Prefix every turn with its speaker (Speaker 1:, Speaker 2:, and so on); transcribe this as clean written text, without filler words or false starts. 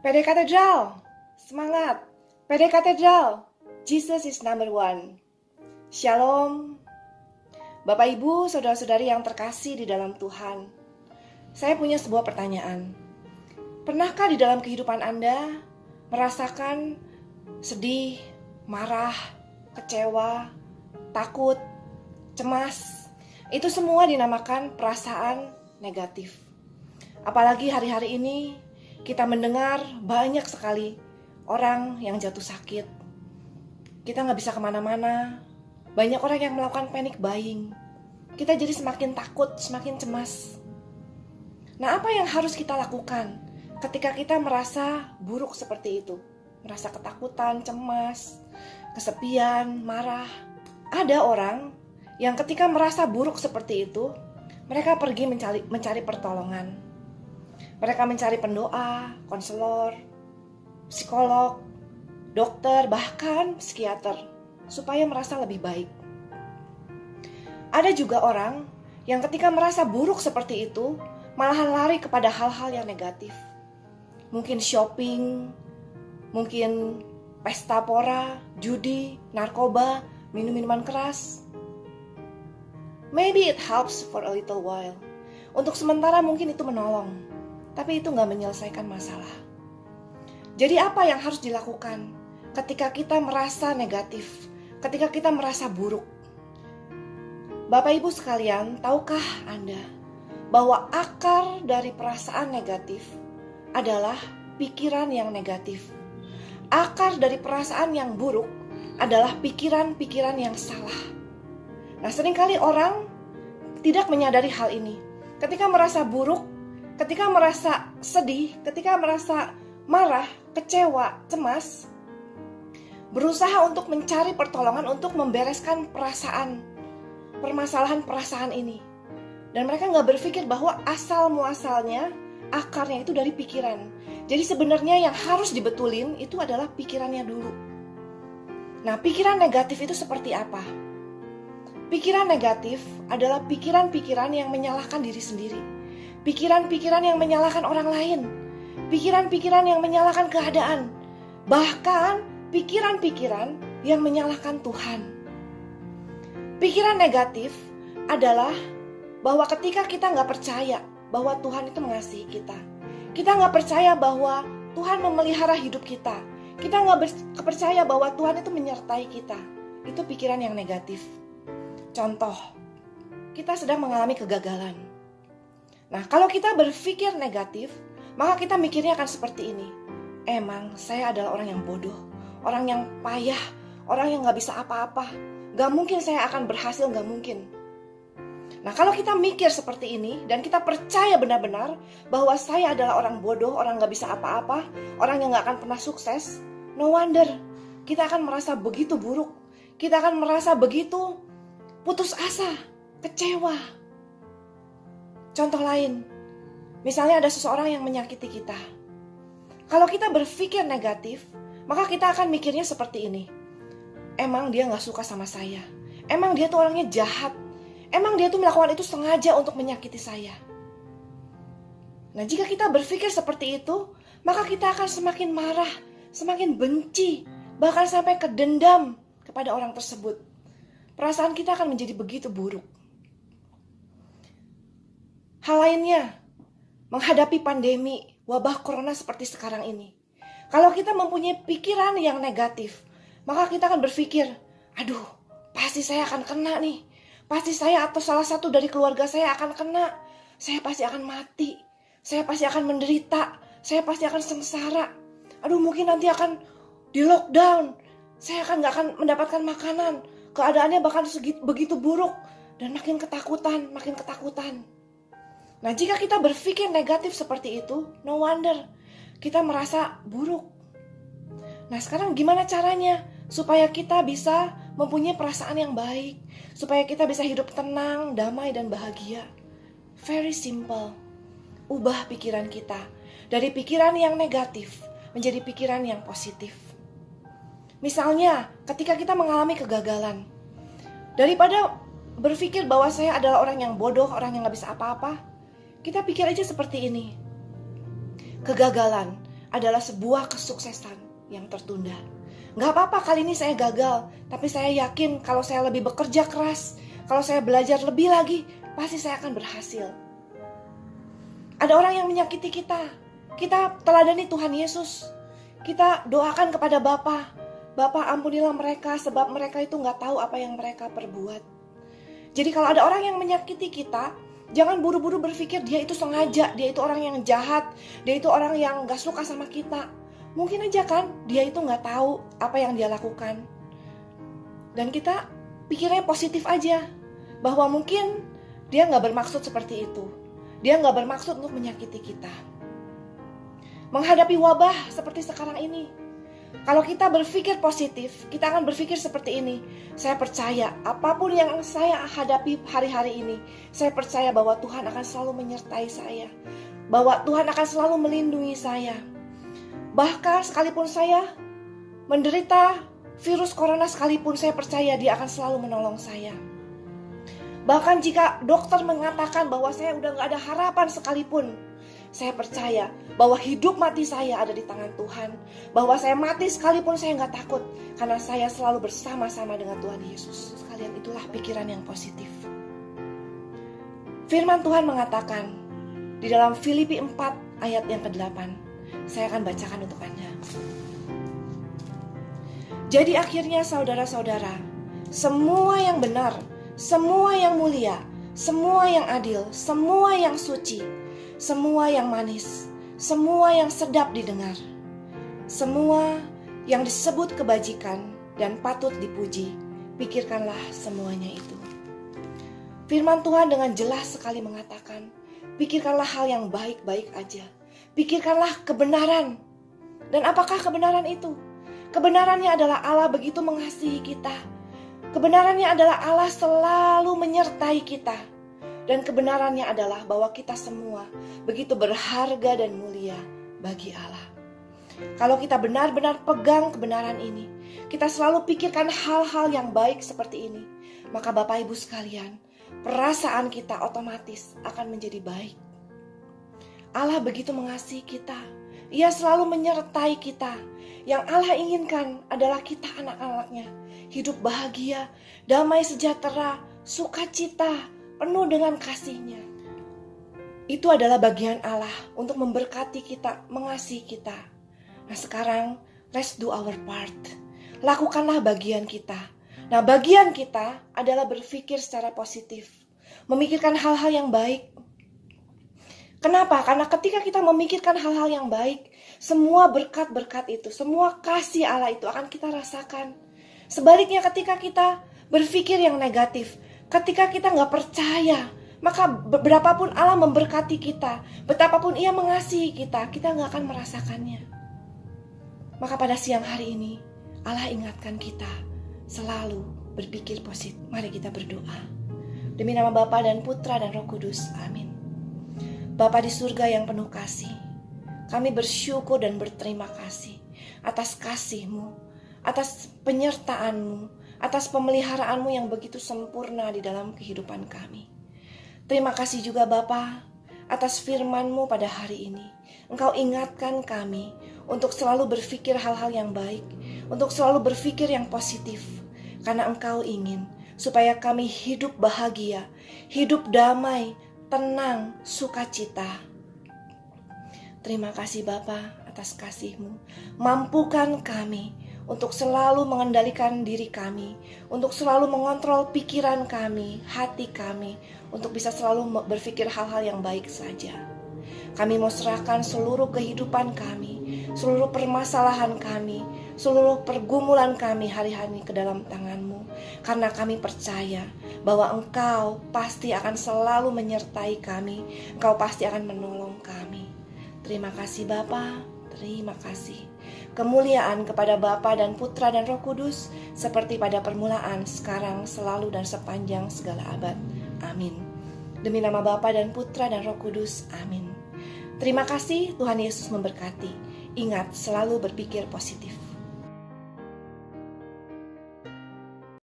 Speaker 1: PD Katedral, semangat! PD Katedral, Jesus is number one. Shalom, Bapak Ibu, Saudara-saudari yang terkasih di dalam Tuhan. Saya punya sebuah pertanyaan. Pernahkah di dalam kehidupan Anda merasakan sedih, marah, kecewa, takut, cemas? Itu semua dinamakan perasaan negatif. Apalagi hari-hari ini kita mendengar banyak sekali orang yang jatuh sakit. Kita nggak bisa kemana-mana. Banyak orang yang melakukan panic buying. Kita jadi semakin takut, semakin cemas. Nah, apa yang harus kita lakukan ketika kita merasa buruk seperti itu? Merasa ketakutan, cemas, kesepian, marah. Ada orang yang ketika merasa buruk seperti itu, mereka pergi mencari pertolongan. Mereka mencari pendoa, konselor, psikolog, dokter, bahkan psikiater, supaya merasa lebih baik. Ada juga orang yang ketika merasa buruk seperti itu, malahan lari kepada hal-hal yang negatif. Mungkin shopping, mungkin pesta pora, judi, narkoba, minum-minuman keras. Maybe it helps for a little while. Untuk sementara mungkin itu menolong, tapi itu nggak menyelesaikan masalah. Jadi apa yang harus dilakukan ketika kita merasa negatif, ketika kita merasa buruk? Bapak Ibu sekalian, tahukah Anda bahwa akar dari perasaan negatif adalah pikiran yang negatif? Akar dari perasaan yang buruk adalah pikiran-pikiran yang salah. Nah, seringkali orang tidak menyadari hal ini. Ketika merasa buruk, ketika merasa sedih, ketika merasa marah, kecewa, cemas, berusaha untuk mencari pertolongan untuk membereskan permasalahan perasaan ini. Dan mereka nggak berpikir bahwa asal muasalnya, akarnya itu dari pikiran. Jadi sebenarnya yang harus dibetulin itu adalah pikirannya dulu. Nah, pikiran negatif itu seperti apa? Pikiran negatif adalah pikiran-pikiran yang menyalahkan diri sendiri. Pikiran-pikiran yang menyalahkan orang lain. Pikiran-pikiran yang menyalahkan keadaan. Bahkan pikiran-pikiran yang menyalahkan Tuhan. Pikiran negatif adalah bahwa ketika kita nggak percaya bahwa Tuhan itu mengasihi kita. Kita nggak percaya bahwa Tuhan memelihara hidup kita. Kita nggak percaya bahwa Tuhan itu menyertai kita. Itu pikiran yang negatif. Contoh, kita sedang mengalami kegagalan. Nah, kalau kita berpikir negatif, maka kita mikirnya akan seperti ini. Emang saya adalah orang yang bodoh, orang yang payah, orang yang gak bisa apa-apa. Gak mungkin saya akan berhasil, gak mungkin. Nah, kalau kita mikir seperti ini, dan kita percaya benar-benar bahwa saya adalah orang bodoh, orang gak bisa apa-apa, orang yang gak akan pernah sukses, no wonder kita akan merasa begitu buruk. Kita akan merasa begitu putus asa, kecewa. Contoh lain, misalnya ada seseorang yang menyakiti kita. Kalau kita berpikir negatif, maka kita akan mikirnya seperti ini. Emang dia gak suka sama saya. Emang dia tuh orangnya jahat. Emang dia tuh melakukan itu sengaja untuk menyakiti saya. Nah, jika kita berpikir seperti itu, maka kita akan semakin marah, semakin benci, bahkan sampai ke dendam kepada orang tersebut. Perasaan kita akan menjadi begitu buruk. Hal lainnya, menghadapi pandemi, wabah corona seperti sekarang ini. Kalau kita mempunyai pikiran yang negatif, maka kita akan berpikir, aduh, pasti saya akan kena nih. Pasti saya atau salah satu dari keluarga saya akan kena. Saya pasti akan mati. Saya pasti akan menderita. Saya pasti akan sengsara. Aduh, mungkin nanti akan di lockdown. Saya gak akan mendapatkan makanan. Keadaannya bahkan begitu buruk. Dan makin ketakutan, makin ketakutan. Nah, jika kita berpikir negatif seperti itu, no wonder kita merasa buruk. Nah, sekarang gimana caranya supaya kita bisa mempunyai perasaan yang baik, supaya kita bisa hidup tenang, damai, dan bahagia? Very simple. Ubah pikiran kita dari pikiran yang negatif menjadi pikiran yang positif. Misalnya, ketika kita mengalami kegagalan, daripada berpikir bahwa saya adalah orang yang bodoh, orang yang gak bisa apa-apa, kita pikir aja seperti ini. Kegagalan adalah sebuah kesuksesan yang tertunda. Gak apa-apa kali ini saya gagal, tapi saya yakin kalau saya lebih bekerja keras, kalau saya belajar lebih lagi, pasti saya akan berhasil. Ada orang yang menyakiti kita, kita teladani Tuhan Yesus. Kita doakan kepada Bapa, Bapa ampunilah mereka sebab mereka itu gak tahu apa yang mereka perbuat. Jadi kalau ada orang yang menyakiti kita, jangan buru-buru berpikir dia itu sengaja, dia itu orang yang jahat, dia itu orang yang gak suka sama kita. Mungkin aja kan dia itu gak tahu apa yang dia lakukan. Dan kita pikirnya positif aja, bahwa mungkin dia gak bermaksud seperti itu. Dia gak bermaksud untuk menyakiti kita. Menghadapi wabah seperti sekarang ini, kalau kita berpikir positif, kita akan berpikir seperti ini. Saya percaya apapun yang saya hadapi hari-hari ini, saya percaya bahwa Tuhan akan selalu menyertai saya, bahwa Tuhan akan selalu melindungi saya. Bahkan sekalipun saya menderita virus corona sekalipun, saya percaya dia akan selalu menolong saya. Bahkan jika dokter mengatakan bahwa saya udah gak ada harapan sekalipun, saya percaya bahwa hidup mati saya ada di tangan Tuhan. Bahwa saya mati sekalipun saya gak takut, karena saya selalu bersama-sama dengan Tuhan Yesus. Sekalian itulah pikiran yang positif. Firman Tuhan mengatakan di dalam Filipi 4 ayat yang ke-8. Saya akan bacakan untuk Anda. Jadi akhirnya saudara-saudara, semua yang benar, semua yang mulia, semua yang adil, semua yang suci, semua yang manis, semua yang sedap didengar, semua yang disebut kebajikan dan patut dipuji, pikirkanlah semuanya itu. Firman Tuhan dengan jelas sekali mengatakan, pikirkanlah hal yang baik-baik aja. Pikirkanlah kebenaran. Dan apakah kebenaran itu? Kebenarannya adalah Allah begitu mengasihi kita. Kebenarannya adalah Allah selalu menyertai kita. Dan kebenarannya adalah bahwa kita semua begitu berharga dan mulia bagi Allah. Kalau kita benar-benar pegang kebenaran ini, kita selalu pikirkan hal-hal yang baik seperti ini, maka Bapak Ibu sekalian, perasaan kita otomatis akan menjadi baik. Allah begitu mengasihi kita. Ia selalu menyertai kita. Yang Allah inginkan adalah kita anak-anaknya hidup bahagia, damai sejahtera, sukacita, penuh dengan kasih-Nya. Itu adalah bagian Allah untuk memberkati kita, mengasihi kita. Nah sekarang, let's do our part. Lakukanlah bagian kita. Nah bagian kita adalah berpikir secara positif, memikirkan hal-hal yang baik. Kenapa? Karena ketika kita memikirkan hal-hal yang baik, semua berkat-berkat itu, semua kasih Allah itu akan kita rasakan. Sebaliknya ketika kita berpikir yang negatif, ketika kita gak percaya, maka berapapun Allah memberkati kita, betapapun Ia mengasihi kita, kita gak akan merasakannya. Maka pada siang hari ini, Allah ingatkan kita selalu berpikir positif. Mari kita berdoa. Demi nama Bapa dan Putra dan Roh Kudus. Amin. Bapa di surga yang penuh kasih, kami bersyukur dan berterima kasih atas kasih-Mu, atas penyertaan-Mu, atas pemeliharaanmu yang begitu sempurna di dalam kehidupan kami. Terima kasih juga Bapa atas firman-Mu pada hari ini. Engkau ingatkan kami untuk selalu berpikir hal-hal yang baik, untuk selalu berpikir yang positif, karena Engkau ingin supaya kami hidup bahagia, hidup damai, tenang, sukacita. Terima kasih Bapa atas kasih-Mu. Mampukan kami untuk selalu mengendalikan diri kami, untuk selalu mengontrol pikiran kami, hati kami, untuk bisa selalu berpikir hal-hal yang baik saja. Kami mau serahkan seluruh kehidupan kami, seluruh permasalahan kami, seluruh pergumulan kami hari-hari ke dalam tangan-Mu. Karena kami percaya bahwa Engkau pasti akan selalu menyertai kami, Engkau pasti akan menolong kami. Terima kasih Bapa, terima kasih. Kemuliaan kepada Bapa dan Putra dan Roh Kudus, seperti pada permulaan, sekarang, selalu, dan sepanjang segala abad. Amin. Demi nama Bapa dan Putra dan Roh Kudus. Amin. Terima kasih, Tuhan Yesus memberkati. Ingat, selalu berpikir positif.